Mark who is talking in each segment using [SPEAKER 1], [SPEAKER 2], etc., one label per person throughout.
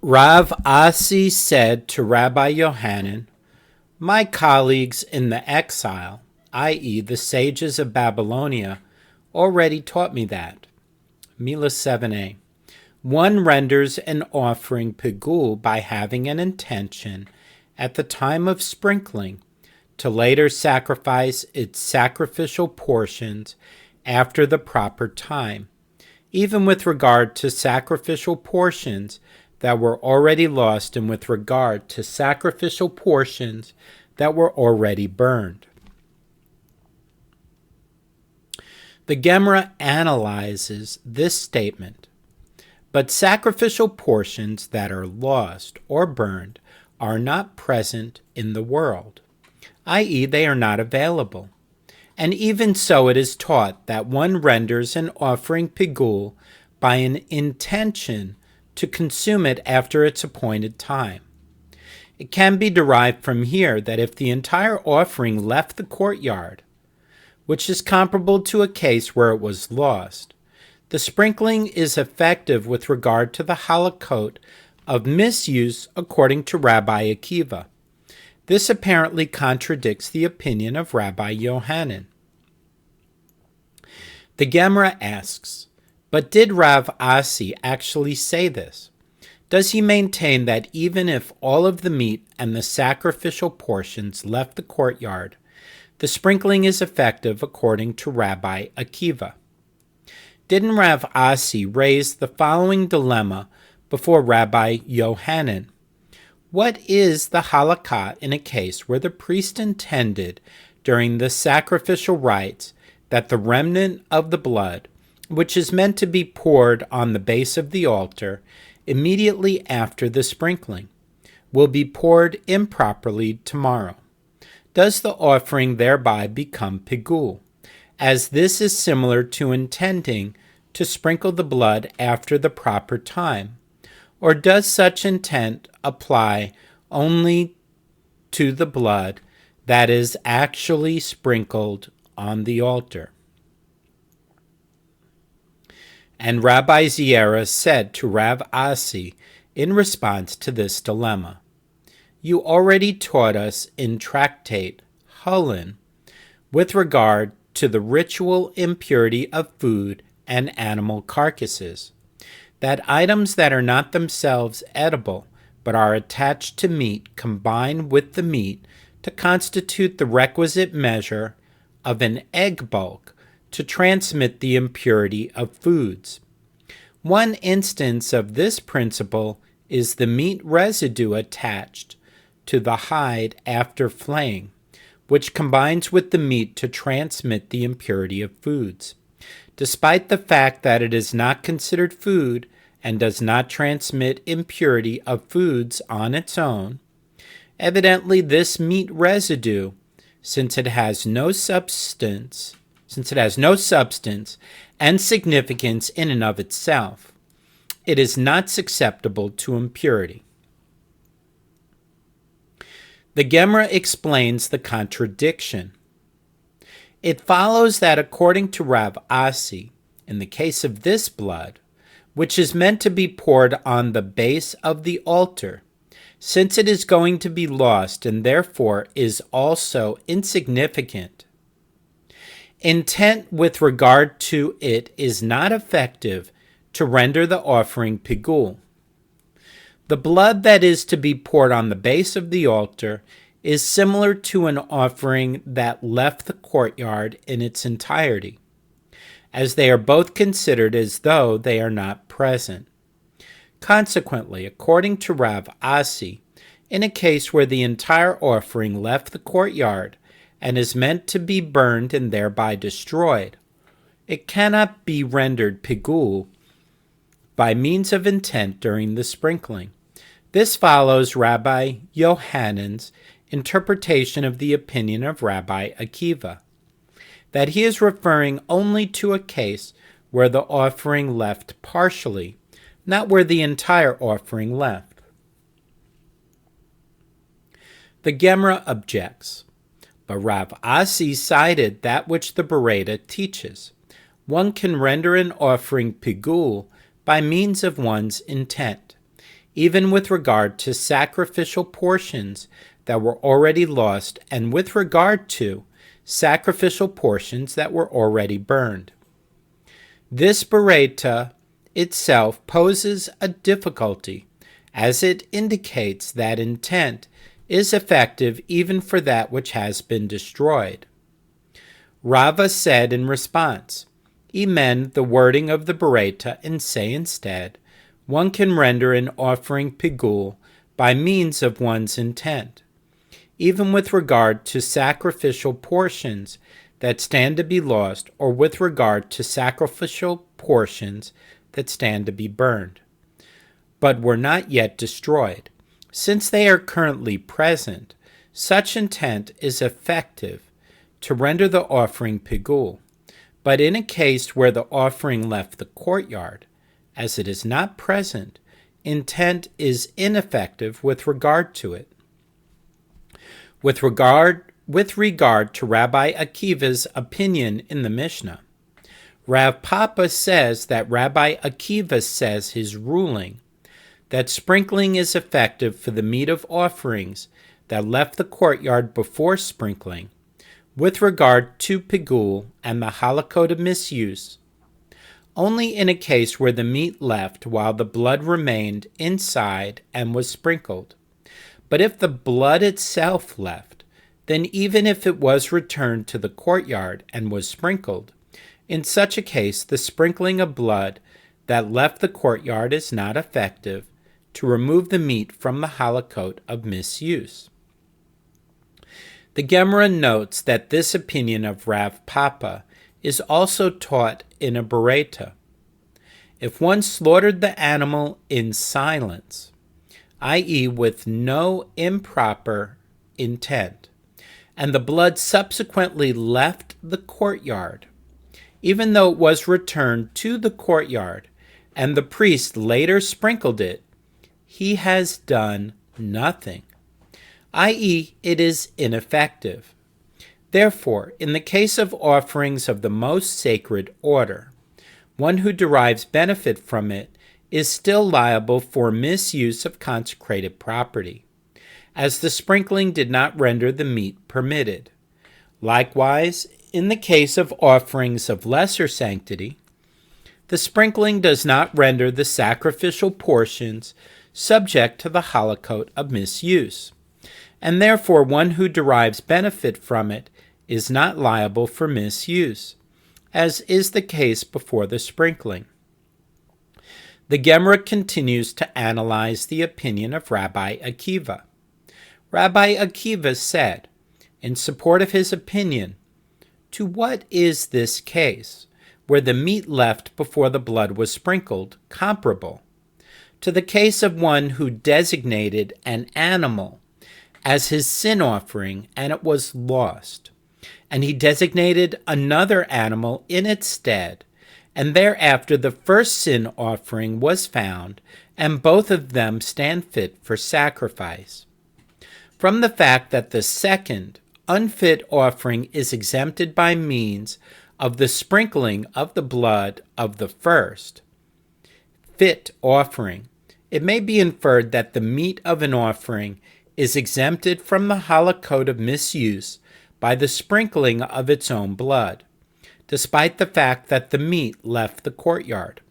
[SPEAKER 1] Rav Asi said to Rabbi Yohanan, "My colleagues in the exile, i.e., the sages of Babylonia, already taught me that." Meilah 7a. One renders an offering pigul by having an intention at the time of sprinkling to later sacrifice its sacrificial portions after the proper time, even with regard to sacrificial portions that were already lost and with regard to sacrificial portions that were already burned. The Gemara analyzes this statement. But sacrificial portions that are lost or burned are not present in the world, i.e., they are not available. And even so it is taught that one renders an offering pigul by an intention to consume it after its appointed time. It can be derived from here that if the entire offering left the courtyard, which is comparable to a case where it was lost, the sprinkling is effective with regard to the halakot of misuse according to Rabbi Akiva. This apparently contradicts the opinion of Rabbi Yohanan. The Gemara asks, but did Rav Asi actually say this? Does he maintain that even if all of the meat and the sacrificial portions left the courtyard, the sprinkling is effective according to Rabbi Akiva? Didn't Rav Asi raise the following dilemma before Rabbi Yohanan? What is the halakha in a case where the priest intended during the sacrificial rites that the remnant of the blood, which is meant to be poured on the base of the altar immediately after the sprinkling, will be poured improperly tomorrow? Does the offering thereby become pigul, as this is similar to intending to sprinkle the blood after the proper time? Or does such intent apply only to the blood that is actually sprinkled on the altar? And Rabbi Zierah said to Rav Asi in response to this dilemma, "You already taught us in Tractate Hulin with regard to the ritual impurity of food and animal carcasses, that items that are not themselves edible but are attached to meat combine with the meat to constitute the requisite measure of an egg bulk to transmit the impurity of foods. One instance of this principle is the meat residue attached to the hide after flaying, which combines with the meat to transmit the impurity of foods. Despite the fact that it is not considered food and does not transmit impurity of foods on its own, evidently this meat residue, since it has no substance and significance in and of itself, it is not susceptible to impurity." The Gemara explains the contradiction. It follows that according to Rav Asi, in the case of this blood, which is meant to be poured on the base of the altar, since it is going to be lost and therefore is also insignificant, intent with regard to it is not effective to render the offering pigul. The blood that is to be poured on the base of the altar is similar to an offering that left the courtyard in its entirety, as they are both considered as though they are not present. Consequently, according to Rav Asi, in a case where the entire offering left the courtyard and is meant to be burned and thereby destroyed, it cannot be rendered pigul by means of intent during the sprinkling. This follows Rabbi Yohanan's interpretation of the opinion of Rabbi Akiva, that he is referring only to a case where the offering left partially, not where the entire offering left. The Gemara objects, but Rav Asi cited that which the Bereta teaches. One can render an offering pigul by means of one's intent. even with regard to sacrificial portions that were already lost, and with regard to sacrificial portions that were already burned. This Baraita itself poses a difficulty, as it indicates that intent is effective even for that which has been destroyed. Rava said in response, amend the wording of the Baraita and say instead, one can render an offering pigul by means of one's intent, even with regard to sacrificial portions that stand to be lost, or with regard to sacrificial portions that stand to be burned, but were not yet destroyed. Since they are currently present, such intent is effective to render the offering pigul. But in a case where the offering left the courtyard, as it is not present, intent is ineffective with regard to it. With regard to Rabbi Akiva's opinion in the Mishnah, Rav Papa says that Rabbi Akiva says his ruling that sprinkling is effective for the meat of offerings that left the courtyard before sprinkling, with regard to pigul and the halakot of misuse, only in a case where the meat left while the blood remained inside and was sprinkled. But if the blood itself left, then even if it was returned to the courtyard and was sprinkled, in such a case the sprinkling of blood that left the courtyard is not effective to remove the meat from the halakot of misuse. The Gemara notes that this opinion of Rav Papa is also taught in a Baraita. If one slaughtered the animal in silence, i.e. with no improper intent, and the blood subsequently left the courtyard, even though it was returned to the courtyard, and the priest later sprinkled it, he has done nothing, i.e. it is ineffective. Therefore, in the case of offerings of the most sacred order, one who derives benefit from it is still liable for misuse of consecrated property, as the sprinkling did not render the meat permitted. Likewise, in the case of offerings of lesser sanctity, the sprinkling does not render the sacrificial portions subject to the halakot of misuse, and therefore one who derives benefit from it is not liable for misuse, as is the case before the sprinkling. The Gemara continues to analyze the opinion of Rabbi Akiva. Rabbi Akiva said, in support of his opinion, to what is this case, where the meat left before the blood was sprinkled, comparable? To the case of one who designated an animal as his sin offering and it was lost, and he designated another animal in its stead, and thereafter the first sin offering was found, and both of them stand fit for sacrifice. From the fact that the second, unfit offering is exempted by means of the sprinkling of the blood of the first, fit offering, it may be inferred that the meat of an offering is exempted from the halakot of misuse by the sprinkling of its own blood, despite the fact that the meat left the courtyard.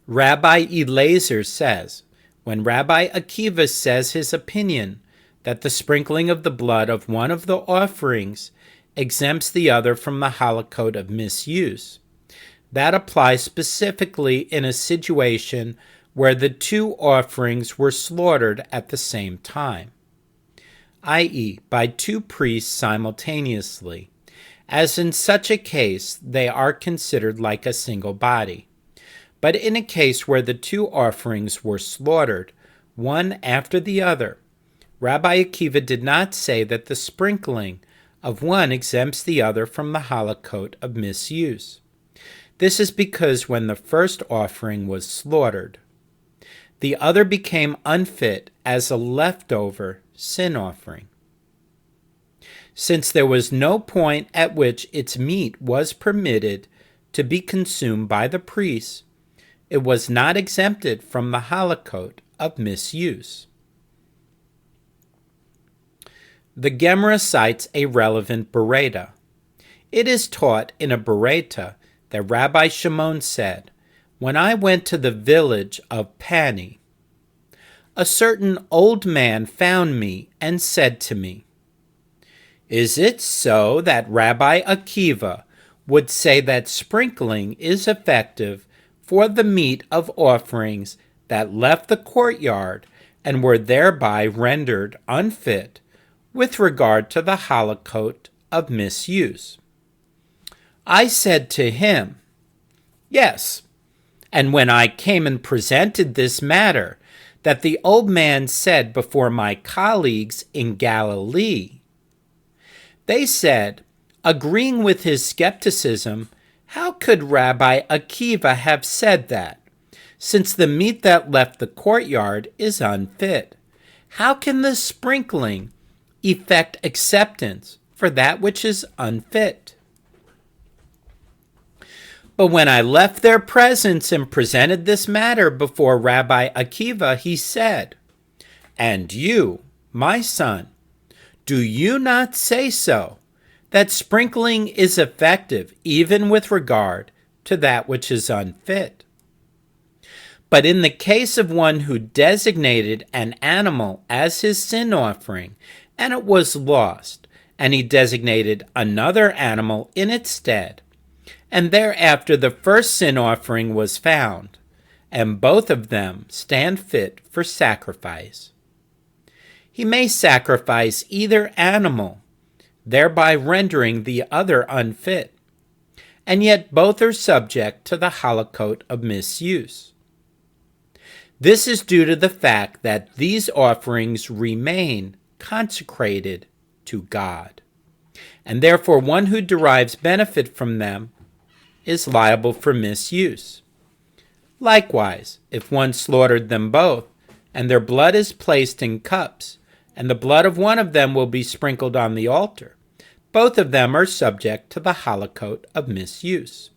[SPEAKER 1] Rabbi Eliezer says, when Rabbi Akiva says his opinion that the sprinkling of the blood of one of the offerings exempts the other from the halakot of misuse, that applies specifically in a situation where the two offerings were slaughtered at the same time, i.e., by two priests simultaneously, as in such a case they are considered like a single body. But in a case where the two offerings were slaughtered, one after the other, Rabbi Akiva did not say that the sprinkling of one exempts the other from the halakot of misuse. This is because when the first offering was slaughtered, the other became unfit as a leftover sin offering. Since there was no point at which its meat was permitted to be consumed by the priests, it was not exempted from the holocaust of misuse. The Gemara cites a relevant Bereta. It is taught in a Bereta that Rabbi Shimon said, "When I went to the village of Pani, a certain old man found me and said to me, 'Is it so that Rabbi Akiva would say that sprinkling is effective for the meat of offerings that left the courtyard and were thereby rendered unfit with regard to the holocaust of misuse?' I said to him, 'Yes.' And when I came and presented this matter that the old man said before my colleagues in Galilee, they said, agreeing with his skepticism, 'How could Rabbi Akiva have said that, since the meat that left the courtyard is unfit? How can the sprinkling effect acceptance for that which is unfit?' But when I left their presence and presented this matter before Rabbi Akiva, he said, 'And you, my son, do you not say so, that sprinkling is effective even with regard to that which is unfit? But in the case of one who designated an animal as his sin offering, and it was lost, and he designated another animal in its stead, and thereafter the first sin offering was found, and both of them stand fit for sacrifice, he may sacrifice either animal, thereby rendering the other unfit, and yet both are subject to the holocaust of misuse. This is due to the fact that these offerings remain consecrated to God, and therefore one who derives benefit from them is liable for misuse. Likewise, if one slaughtered them both, and their blood is placed in cups, and the blood of one of them will be sprinkled on the altar, both of them are subject to the holocaust of misuse.